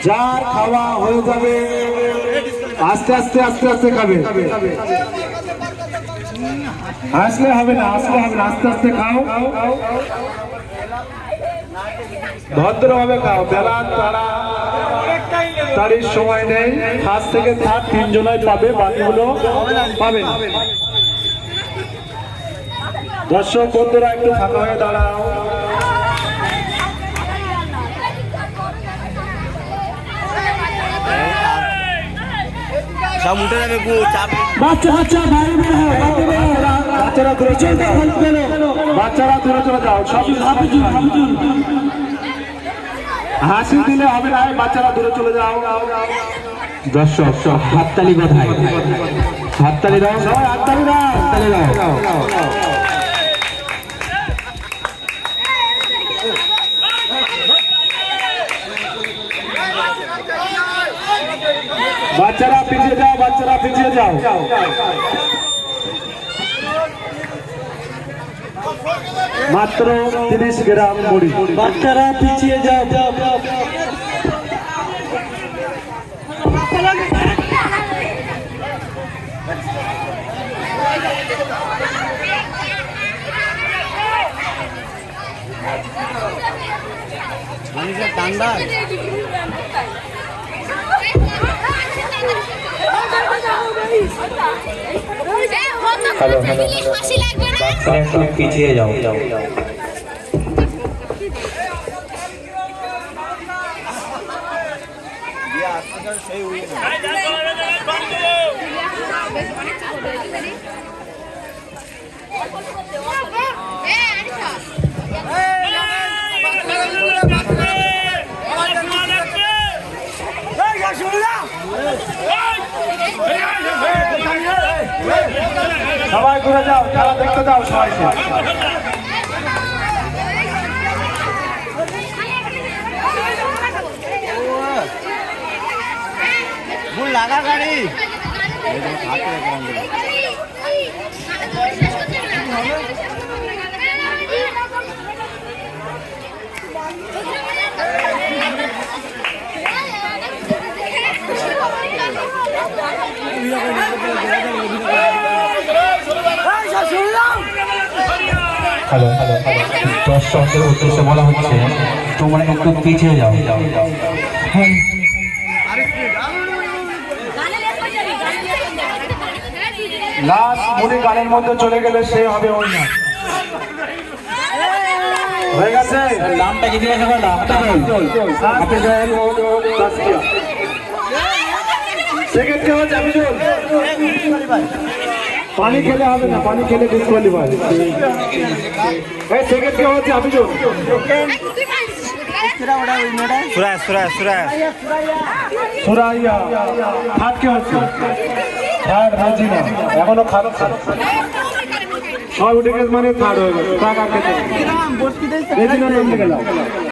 যার খাওয়া হয়ে যাবে আস্তে আস্তে আস্তে আস্তে খাবে, আসলে হবে না, আসলে হবে না, আস্তে আস্তে খাও, ভদ্রভাবে খাও। বেলা তাড়াতাড়ির সময় নেই, ফার্স্ট থেকে থার্ড তিনজনাই পাবে, বাকিগুলো পাবে না। দর্শক বন্ধুরা একটু ফাঁকা হয়ে দাঁড়াও। সব উঠে যাবে গো, চাপ বাচ্চা বাচ্চা বাইরে বের হও, বাচ্চারা দূরে চলে যাও, বাচ্চারা দূরে চলে যাও, সব হাসি দিলে হবে না, বাচ্চারা দূরে চলে যাও। দর্শক সব হাততালি কোথায়? হাততালি দাও, সবাই হাততালি দাও, হাততালি দাও। বাচ্চারা পিছিয়ে যাও, বাচ্চারা পিছিয়ে যাও। মাত্র 30 গ্রাম মুড়ি, বাচ্চারা পিছিয়ে যাও। ঠান্ডা হ্যালো হ্যালো, একটু পিছিয়ে যাও। সবাই ঘুরে যাও, খেলা দেখতে দাও সবাইকে। ভুল লাগা গাড়ি হ্যালো হ্যালো, দর্শকদের উদ্দেশ্যে বলা হচ্ছে তোমরা একটু পিছিয়ে যাও। লাস্ট মুড়ি গানের মধ্যে চলে গেলে সে হবে ওই না, হয়ে গেছে। নামটা কি জিজ্ঞাসা করলাম? সেকেন্ড কে হচ্ছে আমিজুল। পানি খেলে হবে না, পানি খেলে ডিসকোয়ালিফাই। এই সেকেন্ড কে হচ্ছে আমিজুল। সুরাজ সুরাজ সুরাজ সুরাইয়া। থার্ড কে হচ্ছে? থার্ড রাজিনা। এখনো খারাপ সব উঠে গেছে, মানে থার্ড হয়ে গেছে। টাকা খেতে রেজিনা নামতে গেলাম।